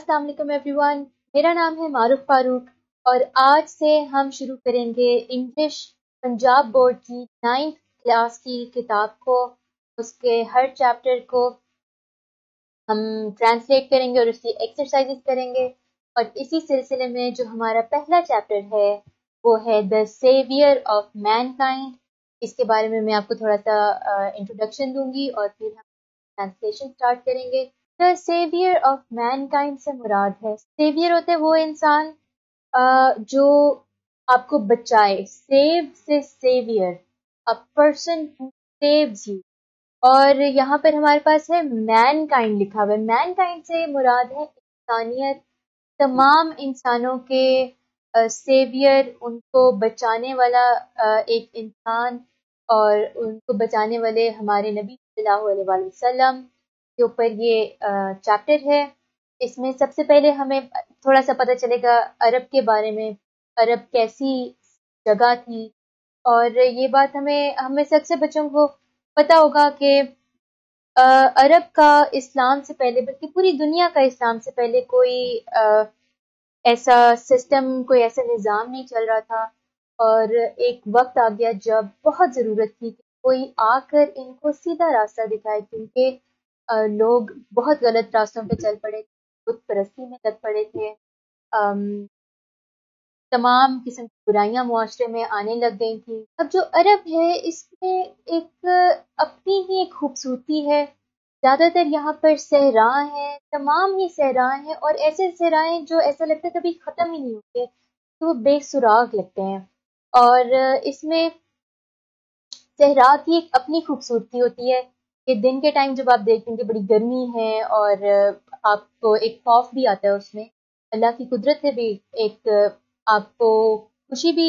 السلام علیکم every one, میرا نام ہے معروف فاروق اور آج سے ہم شروع کریں گے انگلش پنجاب بورڈ کی 9th کلاس کی کتاب کو. اس کے ہر چیپٹر کو ہم ٹرانسلیٹ کریں گے اور اس کی ایکسرسائزز کریں گے. اور اسی سلسلے میں جو ہمارا پہلا چیپٹر ہے وہ ہے دا سیویئر آف مین کائنڈ. اس کے بارے میں آپ کو تھوڑا سا انٹروڈکشن دوں گی اور پھر ہم ٹرانسلیشن اسٹارٹ کریں گے. The savior of mankind سے مراد ہے، سیویئر ہوتے وہ انسان جو آپ کو بچائے. سیو سے severe, a person who saves you. اور یہاں پر ہمارے پاس ہے مین کائنڈ لکھا ہوا ہے. مین کائنڈ سے مراد ہے انسانیت، تمام انسانوں کے سیویئر، ان کو بچانے والا ایک انسان، اور ان کو بچانے والے ہمارے نبی صلی اللہ علیہ وسلم کے اوپر یہ چیپٹر ہے. اس میں سب سے پہلے ہمیں تھوڑا سا پتہ چلے گا عرب کے بارے میں، عرب کیسی جگہ تھی. اور یہ بات ہمیں سے اکثر بچوں کو پتہ ہوگا کہ عرب کا اسلام سے پہلے، بلکہ پوری دنیا کا اسلام سے پہلے کوئی ایسا سسٹم، کوئی ایسا نظام نہیں چل رہا تھا. اور ایک وقت آ گیا جب بہت ضرورت تھی کہ کوئی آ کر ان کو سیدھا راستہ دکھائے، کیونکہ لوگ بہت غلط راستوں پہ چل پڑے تھے، بت پرستی میں لگ پڑے تھے، تمام قسم کی برائیاں معاشرے میں آنے لگ گئی تھیں. اب جو عرب ہے اس میں ایک اپنی ہی ایک خوبصورتی ہے. زیادہ تر یہاں پر صحرا ہیں، تمام ہی صحرا ہیں، اور ایسے صحرائیں جو ایسا لگتا ہے کبھی ختم ہی نہیں ہوتے، تو وہ بے سراغ لگتے ہیں. اور اس میں صحرا کی ایک اپنی خوبصورتی ہوتی ہے کہ دن کے ٹائم جب آپ دیکھیں گے بڑی گرمی ہے اور آپ کو ایک خوف بھی آتا ہے. اس میں اللہ کی قدرت ہے بھی، ایک آپ کو خوشی بھی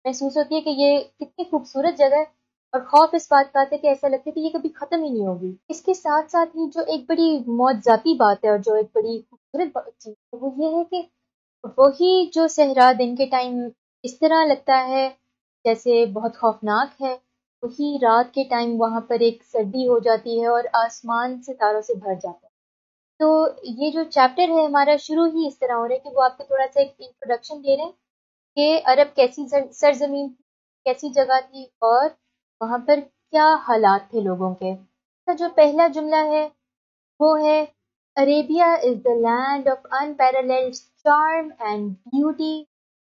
محسوس ہوتی ہے کہ یہ کتنی خوبصورت جگہ ہے، اور خوف اس بات کا آتا ہے کہ ایسا لگتا ہے کہ یہ کبھی ختم ہی نہیں ہوگی. اس کے ساتھ ساتھ ہی جو ایک بڑی معجزاتی بات ہے اور جو ایک بڑی خوبصورت چیز ہے وہ یہ ہے کہ وہی جو صحرا دن کے ٹائم اس طرح لگتا ہے جیسے بہت خوفناک ہے، وہی رات کے ٹائم وہاں پر ایک سردی ہو جاتی ہے اور آسمان ستاروں سے بھر جاتا ہے. تو یہ جو چیپٹر ہے ہمارا شروع ہی اس طرح ہو رہا ہے کہ وہ آپ کو تھوڑا سا ایک انٹروڈکشن دے رہے ہیں کہ عرب کیسی سرزمین تھی، کیسی جگہ تھی، اور وہاں پر کیا حالات تھے لوگوں کے. تو جو پہلا جملہ ہے وہ ہے Arabia is the land of unparalleled charm and beauty.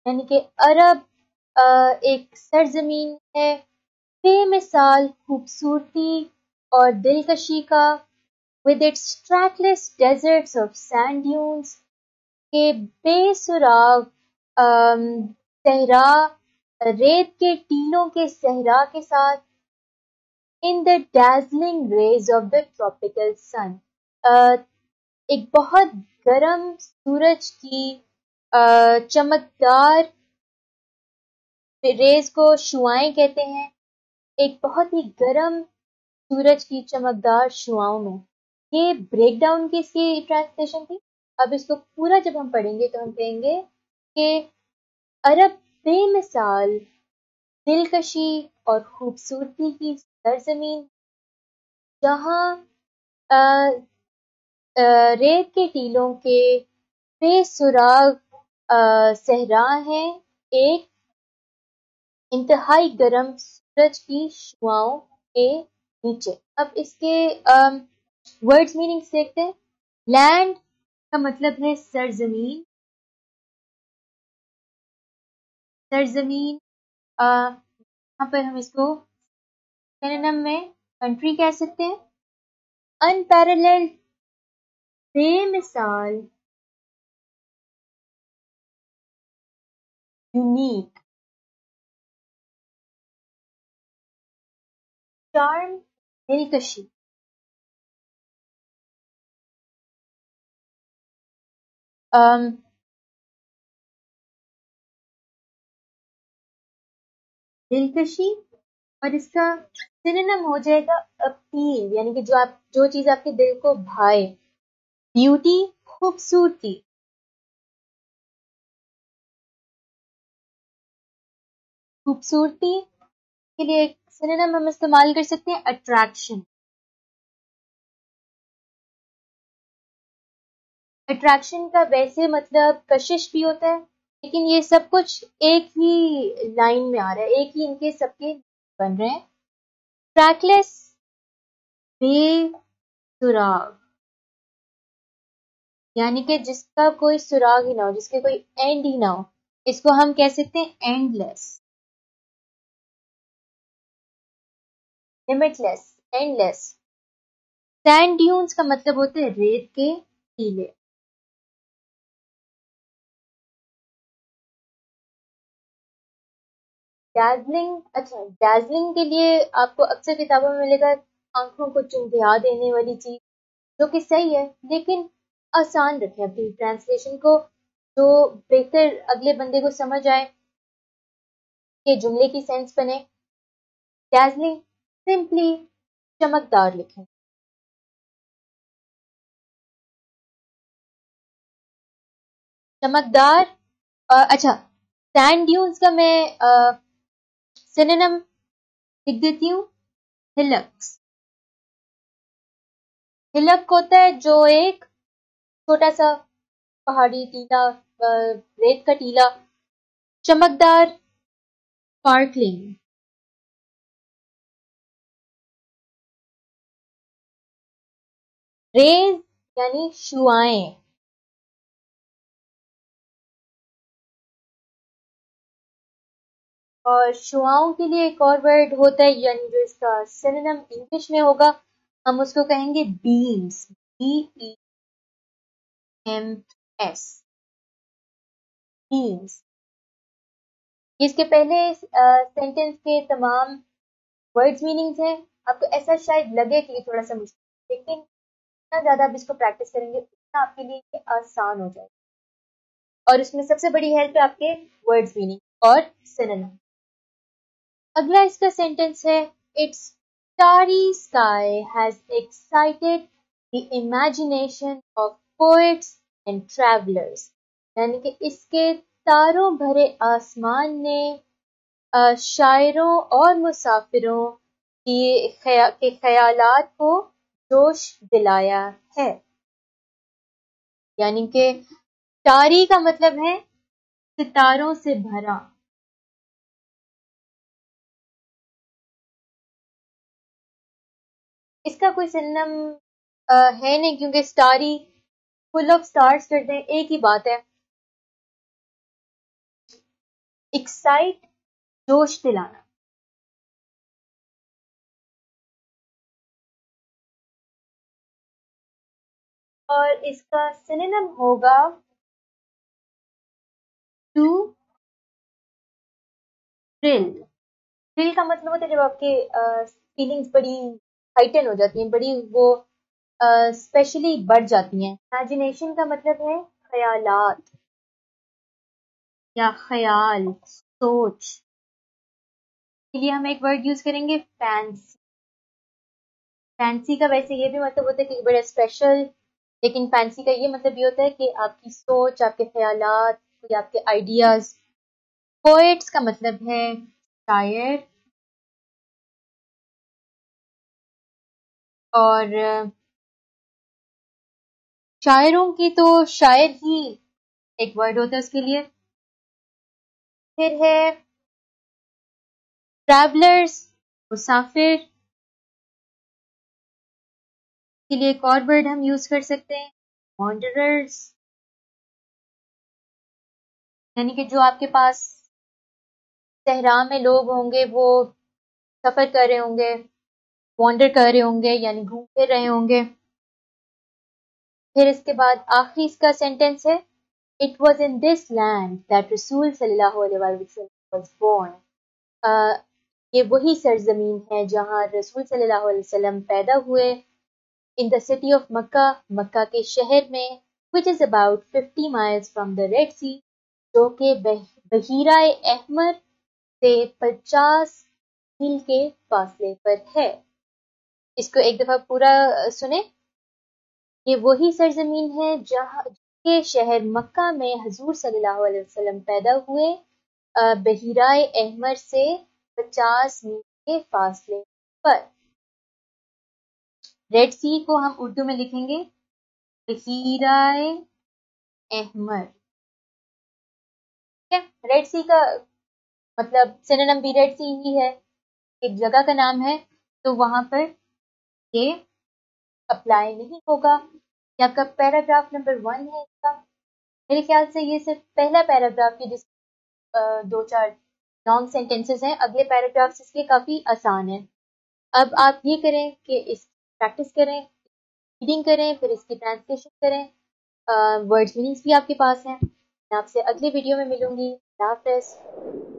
یعنی کہ عرب ایک سرزمین ہے بے مثال خوبصورتی اور دلکشی کا، with its trackless deserts of sand dunes، کے بے سراغ صحرا، ریت کے ٹیلوں کے صحرا کے ساتھ، in the dazzling rays of the tropical sun، ایک بہت گرم سورج کی چمکدار ریز کو شعائیں کہتے ہیں، ایک بہت ہی گرم سورج کی چمکدار شعاؤں میں. یہ بریک ڈاؤن کی اس کی ٹرانسلیشن تھی. اب اس کو پورا جب ہم پڑھیں گے تو ہم کہیں گے کہ عرب بے مثال دلکشی اور خوبصورتی کی سرزمین، جہاں ریت کے ٹیلوں کے بے سراغ صحرا ہیں، ایک انتہائی گرم سورج کی شعاؤں کے نیچے. اب اس کے ورڈز میننگز دیکھتے ہیں. لینڈ کا مطلب ہے سرزمین. سرزمین یہاں پر ہم اس کو سینونیم میں کنٹری کہہ سکتے ہیں. unparalleled بے مثال، یونیک، چارم دلکشی، دلکشی، اور اس کا سینونیم ہو جائے گا اپیل، یعنی کہ جو چیز آپ کے دل کو بھائے. بیوٹی، خوبصورتی. خوبصورتی کے لیے ایک سینونیم ہم استعمال کر سکتے ہیں اٹریکشن. اٹریکشن کا ویسے مطلب کشش بھی ہوتا ہے، لیکن یہ سب کچھ ایک ہی لائن میں آ رہا ہے، ایک ہی ان کے سب کے بن رہے ہیں. ٹریکلیس، بے سراغ، یعنی کہ جس کا کوئی سراغ ہی نہ ہو، جس کے کوئی اینڈ ہی نہ ہو، اس کو ہم کہہ سکتے ہیں endless, limitless, endless. Sand dunes کا مطلب ہوتا ہے ریت کے ٹیلے. ڈیزلنگ، اچھا ڈیزلنگ کے لیے آپ کو اکثر کتابوں میں ملے گا آنکھوں کو چنبھیا دینے والی چیز، جو کہ صحیح ہے، لیکن آسان رکھیں اپنی ٹرانسلیشن کو، جو بہتر اگلے بندے کو سمجھ آئے کہ جملے کی سینس بنے. ڈیزلنگ سمپلی چمکدار لکھیں. چمکدار، اچھا سینڈ ڈیونز کا میں سینونیم لکھ دیتی ہوں، ہلکس. ہلک ہوتا ہے جو ایک چھوٹا سا پہاڑی ٹیلا، ریت کا ٹیلا. چمکدار، اسپارکلنگ. ریز یعنی شعائیں. اور شعاؤں کے لیے ایک اور ورڈ ہوتا ہے، یعنی جو اس کا سینونیم انگلش میں ہوگا، ہم اس کو کہیں گے بیمز، BEMS، بیمز. اس کے پہلے سینٹنس کے تمام ورڈز میننگز ہیں. آپ کو ایسا شاید لگے کہ یہ تھوڑا سا مشکل، لیکن جتنا زیادہ آپ اس کو پریکٹس کریں گے اتنا آپ کے لیے یہ آسان ہو جائے گا. اور اس میں سب سے بڑی ہیلپ ہے آپ کے ورڈز میننگ اور سینونیم. اگلا اس کا سینٹنس ہے، it's starry sky has excited the imagination of poets and travelers، یعنی کہ اس کے تاروں بھرے آسمان نے شاعروں اور مسافروں کے خیالات کو جوش دلایا ہے. یعنی کہ starry کا مطلب ہے ستاروں سے بھرا. اس کا کوئی سنم ہے نہیں، کیونکہ اسٹاری فل آف اسٹارس کرتے ہیں، ایک ہی بات ہے. ایکسائٹ، جوش دلانا. اور اس کا سنونیم ہوگا ٹو تھرل. تھرل کا مطلب ہوتا ہے جب آپ کے فیلنگز بڑی ہائٹن ہو جاتی ہیں، بڑی وہ اسپیشلی بڑھ جاتی ہیں. امیجنیشن کا مطلب ہے خیالات یا خیال، سوچ. کے لیے ہم ایک ورڈ یوز کریں گے فینسی. فینسی کا ویسے یہ بھی مطلب ہوتا ہے کہ بڑا اسپیشل، لیکن فینسی کا یہ مطلب یہ ہوتا ہے کہ آپ کی سوچ، آپ کے خیالات یا آپ کے آئیڈیاز. پوئٹس کا مطلب ہے شاعر، اور شاعروں کی تو شاعر ہی ایک ورڈ ہوتا ہے اس کے لیے. پھر ہے ٹریولرز، مسافر. کے لیے ایک اور ورڈ ہم یوز کر سکتے ہیں وانڈررز، یعنی کہ جو آپ کے پاس صحرا میں لوگ ہوں گے، وہ سفر کر رہے ہوں گے، وانڈر کر رہے ہوں گے، یعنی گھوم پھر رہے ہوں گے. پھر اس کے بعد آخری اس کا سینٹنس ہے، It was in this land that رسول صلی اللہ علیہ وسلم was born. یہ وہی سرزمین ہے جہاں رسول صلی اللہ علیہ وسلم پیدا ہوئے. In the city of مکہ، مکہ کے شہر میں، which is about 50 miles from the Red Sea، جو کہ بحیرہ احمر سے 50 میل کے فاصلے پر ہے. اس کو ایک دفعہ پورا سنیں. یہ وہی سرزمین ہے جہاں کے شہر مکہ میں حضور صلی اللہ علیہ وسلم پیدا ہوئے، بحیرہ احمر سے 50 میل کے فاصلے پر. ریڈ سی کو ہم اردو میں لکھیں گے بحیرہ احمر. ٹھیک ہے، ریڈ سی کا مطلب سینونیم بھی ریڈ سی ہی ہے، ایک جگہ کا نام ہے، تو وہاں پر یہ اپلائی نہیں ہوگا. یہ آپ کا پیراگراف نمبر 1 ہے اس کا. میرے خیال سے یہ صرف پہلا پیراگراف ہے جس 2-4 لانگ سینٹینسز ہیں. اگلے پیراگرافس اس کے کافی آسان ہیں. اب آپ یہ کریں کہ اس پریکٹس کریں، ریڈنگ کریں، پھر اس کی ٹرانسلیشن کریں. ورڈز میننگس بھی آپ کے پاس ہیں. میں آپ سے اگلی ویڈیو میں ملوں گی. اللہ حافظ.